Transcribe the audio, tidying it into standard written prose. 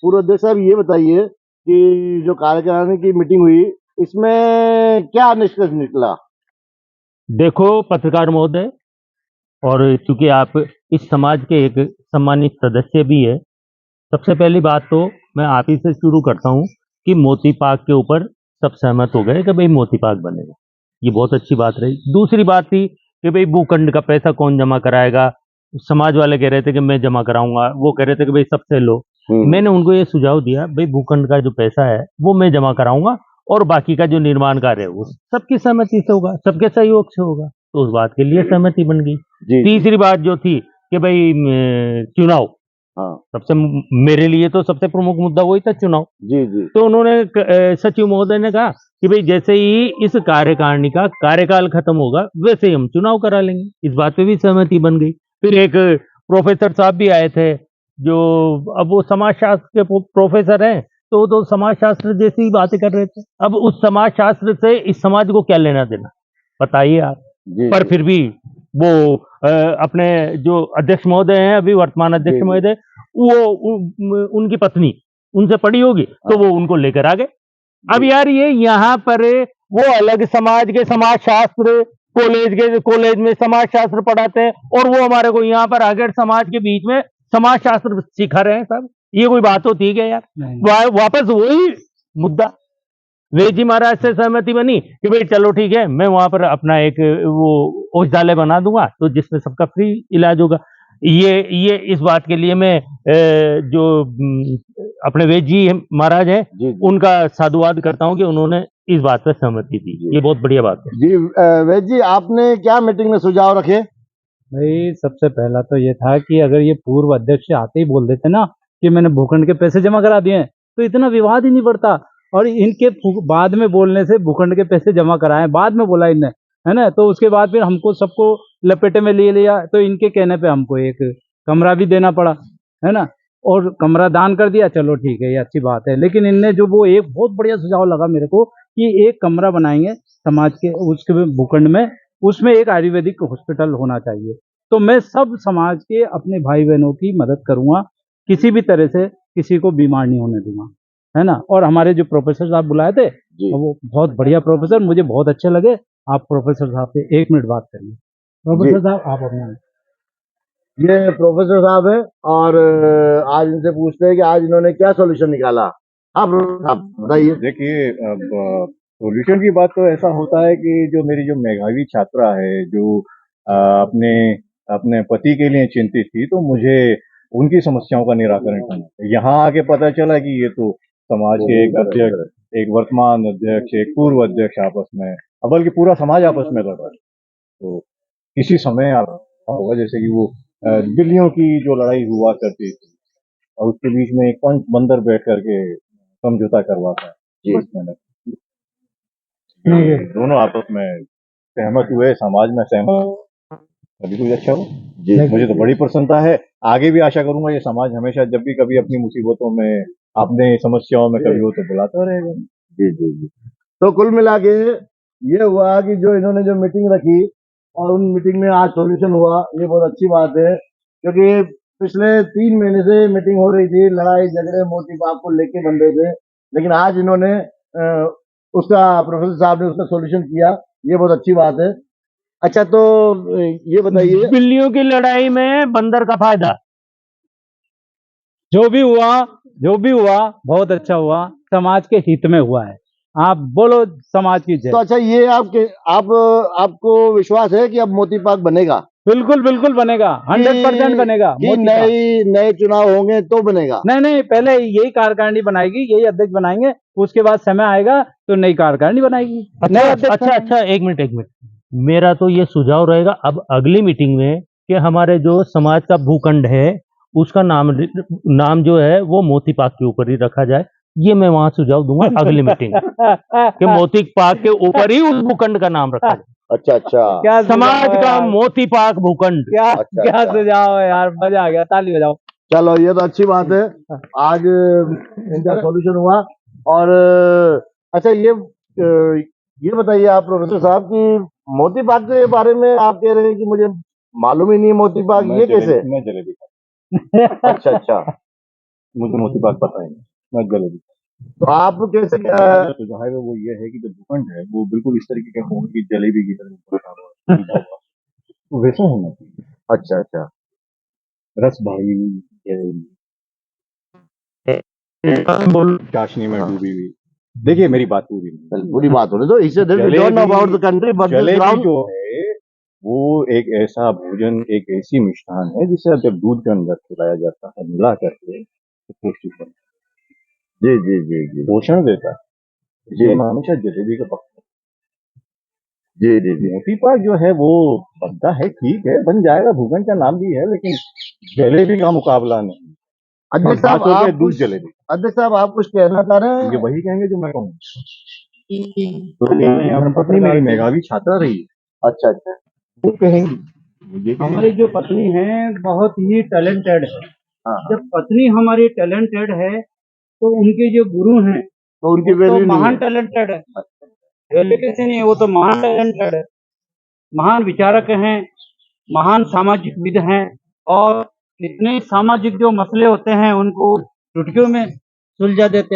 पूर्व अध्यक्ष साहब ये बताइए कि जो कार्यकारिणी की मीटिंग हुई इसमें क्या निष्कर्ष निकला? देखो पत्रकार महोदय, और चूंकि आप इस समाज के एक सम्मानित सदस्य भी है, सबसे पहली बात तो मैं आप ही से शुरू करता हूं कि मोती पाक के ऊपर सब सहमत हो गए कि भाई मोती पाक बनेगा। ये बहुत अच्छी बात रही। दूसरी बात थी कि भाई भूखंड का पैसा कौन जमा कराएगा। समाज वाले कह रहे थे कि मैं जमा कराऊंगा, वो कह रहे थे कि भाई सबसे लो। मैंने उनको ये सुझाव दिया, भाई भूखंड का जो पैसा है वो मैं जमा कराऊंगा और बाकी का जो निर्माण कार्य है वो सबकी सहमति से होगा, सबके सहयोग से होगा। तो उस बात के लिए सहमति बन गई। तीसरी बात जो थी कि भाई चुनाव, सबसे मेरे लिए तो सबसे प्रमुख मुद्दा वही था, चुनाव। जी जी। तो उन्होंने सचिव महोदय ने कहा कि भाई जैसे ही इस कार्यकारिणी का कार्यकाल खत्म होगा वैसे ही हम चुनाव करा लेंगे। इस बात पे भी सहमति बन गई। फिर एक प्रोफेसर साहब भी आए थे, जो अब वो समाजशास्त्र के प्रोफेसर हैं, तो वो तो समाजशास्त्र जैसी ही बातें कर रहे थे। अब उस समाजशास्त्र से इस समाज को क्या लेना देना, बताइए आप। पर फिर भी वो अपने जो अध्यक्ष महोदय हैं, अभी वर्तमान अध्यक्ष महोदय, वो उनकी पत्नी उनसे पड़ी होगी तो वो उनको लेकर आ गए। अब यार ये यहाँ पर वो अलग समाज के समाजशास्त्र कॉलेज में समाजशास्त्र पढ़ाते हैं और वो हमारे को यहाँ पर आगे समाज के बीच में समाजशास्त्र सिखा रहे हैं। सब ये कोई बात होती है क्या यार? वापस वही मुद्दा, वेद जी महाराज से सहमति बनी कि भाई चलो ठीक है, मैं वहां पर अपना एक वो औषधालय बना दूंगा तो जिसमें सबका फ्री इलाज होगा। ये इस बात के लिए मैं जो अपने वेद जी महाराज हैं उनका साधुवाद करता हूं कि उन्होंने इस बात पर सहमति दी। ये बहुत बढ़िया बात है। जी वेद जी, आपने क्या मीटिंग में सुझाव रखे? भाई सबसे पहला तो ये था कि अगर ये पूर्व अध्यक्ष आते ही बोल देते ना कि मैंने भूखंड के पैसे जमा करा दिए तो इतना विवाद ही नहीं बढ़ता। और इनके बाद में बोलने से भूखंड के पैसे जमा कराए, बाद में बोला इनने, है ना। तो उसके बाद फिर हमको सबको लपेटे में ले लिया, तो इनके कहने पे हमको एक कमरा भी देना पड़ा, है ना। और कमरा दान कर दिया, चलो ठीक है, ये अच्छी बात है। लेकिन इनने जो वो एक बहुत बढ़िया सुझाव लगा मेरे को कि एक कमरा बनाएंगे समाज के उसके भूखंड में, उसमें एक आयुर्वेदिक हॉस्पिटल होना चाहिए। तो मैं सब समाज के अपने भाई बहनों की मदद करूंगा, किसी भी तरह से किसी को बीमार नहीं होने दूंगा, है ना। और हमारे जो प्रोफेसर साहब बुलाए थे वो बहुत बढ़िया प्रोफेसर, मुझे बहुत अच्छे लगे। आप प्रोफेसर साहब से 1 मिनट बात करिए। प्रोफेसर साहब आप अपना। ये प्रोफेसर साहब है और आज इनसे पूछते हैं कि आज इन्होंने क्या सॉल्यूशन निकाला। आप बताइए। देखिए, अब सॉल्यूशन की बात तो ऐसा होता है कि जो मेरी जो मेधावी छात्रा है, जो अपने अपने पति के लिए चिंतित थी, तो मुझे उनकी समस्याओं का निराकरण करना है। यहाँ आके पता चला कि ये तो समाज के एक अध्यक्ष, एक वर्तमान अध्यक्ष, एक पूर्व अध्यक्ष आपस में, बल्कि पूरा समाज आपस में लड़ रहा है। तो किसी समय होगा जैसे कि वो बिल्लियों की जो लड़ाई हुआ करती थी और उसके बीच में एक पंच बंदर बैठ करके समझौता करवाता है, दोनों आपस में सहमत हुए, समाज में सहमत, अभी कुछ अच्छा हो। मुझे तो बड़ी प्रसन्नता है। आगे भी आशा करूंगा ये समाज हमेशा जब भी कभी अपनी मुसीबतों में, अपने समस्याओं में कभी हो तो बुलाता रहेगा। जी जी जी। तो कुल मिला के ये हुआ कि जो इन्होंने जो मीटिंग रखी और उन मीटिंग में आज सॉल्यूशन हुआ, ये बहुत अच्छी बात है। क्योंकि पिछले 3 महीने से मीटिंग हो रही थी, लड़ाई झगड़े मोती बाग को लेके बन रहे थे, लेकिन आज इन्होंने उसका प्रोफेसर साहब ने उसका सॉल्यूशन किया, ये बहुत अच्छी बात है। अच्छा, तो ये बताइए, बिल्लियों की लड़ाई में बंदर का फायदा। जो भी हुआ बहुत अच्छा हुआ, समाज के हित में हुआ है। आप बोलो समाज की जय। तो अच्छा, ये आपको विश्वास है कि अब मोती पाक बनेगा? बिल्कुल बिल्कुल बनेगा, 100% बनेगा। नए चुनाव होंगे तो बनेगा? नहीं, पहले यही कार्यकारिणी बनाएगी, यही अध्यक्ष बनाएंगे, उसके बाद समय आएगा तो नई कार्यकारिणी बनाएगी। अच्छा, एक मिनट। मेरा तो ये सुझाव रहेगा अब अगली मीटिंग में कि हमारे जो समाज का भूखंड है उसका नाम जो है वो मोती पाक के ऊपर ही रखा जाए। ये मैं वहां सुझाव दूंगा अगली मीटिंग कि मोती पाक के ऊपर ही उस भूखंड का नाम रखा जाए। अच्छा, क्या समाज का मोती पाक भूखंड। क्या सुझाव है यार, मजा आ गया, ताली बजाओ। चलो, ये तो अच्छी बात है, आज इनका सॉल्यूशन हुआ। और अच्छा, ये बताइए आप प्रोफेसर साहब कि मोती पाक के बारे में आप कह रहे हैं कि मुझे मालूम ही नहीं है मोती पाक, ये कैसे? मैं जलेबी अच्छा, मुझे मोटी बात पता है नहीं, मैं जलेबी। तो आप कैसे मेरा सुझाव है वो ये है कि जो भूखंड है वो बिल्कुल इस तरीके के हों कि जलेबी की तरह ऊपर का हुआ, सीधा हुआ। तो वैसा होना चाहिए, अच्छा अच्छा रस भरी चाशनी में डूबी हुई। देखिए मेरी बात पूरी नहीं। बुरी बात हो रही तो इससे we don't know about the country but this jalebi ground जो है वो एक ऐसा भोजन, एक ऐसी मिष्ठान है जिसे जब दूध के अंदर खिलाया जाता है मिला करके तो पौष्टिक बनता जी जी जी जी है, पोषण देता है। इसलिए मैं हमेशा जलेबी का पक्ष हूं। जी जी जी मोती पाक जो है वो बनता है, ठीक है, बन जाएगा, भूखंड का नाम भी है, लेकिन जलेबी का मुकाबला नहीं। अध्यक्ष साहब 5 रुपए आप दूध कुछ जलेबी, अध्यक्ष साहब आप कुछ कहना चाह रहे ये हैं वही कहेंगे जो मैं कहूँ। तो धर्मपत्नी मेरी मेधावी छात्रा रही है, अच्छा अच्छा वो कहेंगी, मुझे हमारी जो पत्नी है बहुत ही टैलेंटेड है। हाँ जब पत्नी हमारी टैलेंटेड है तो उनके जो गुरु हैं तो उनकी वो तो वैल्यू नहीं महान है टैलेंटेड है। वैल्यू कैसे नहीं है, वो तो महान टैलेंटेड है, महान विचारक हैं, महान सामाजिक विद हैं और इतने सामाजिक जो मसले होते हैं उनको चुटकियों में सुलझा देते हैं।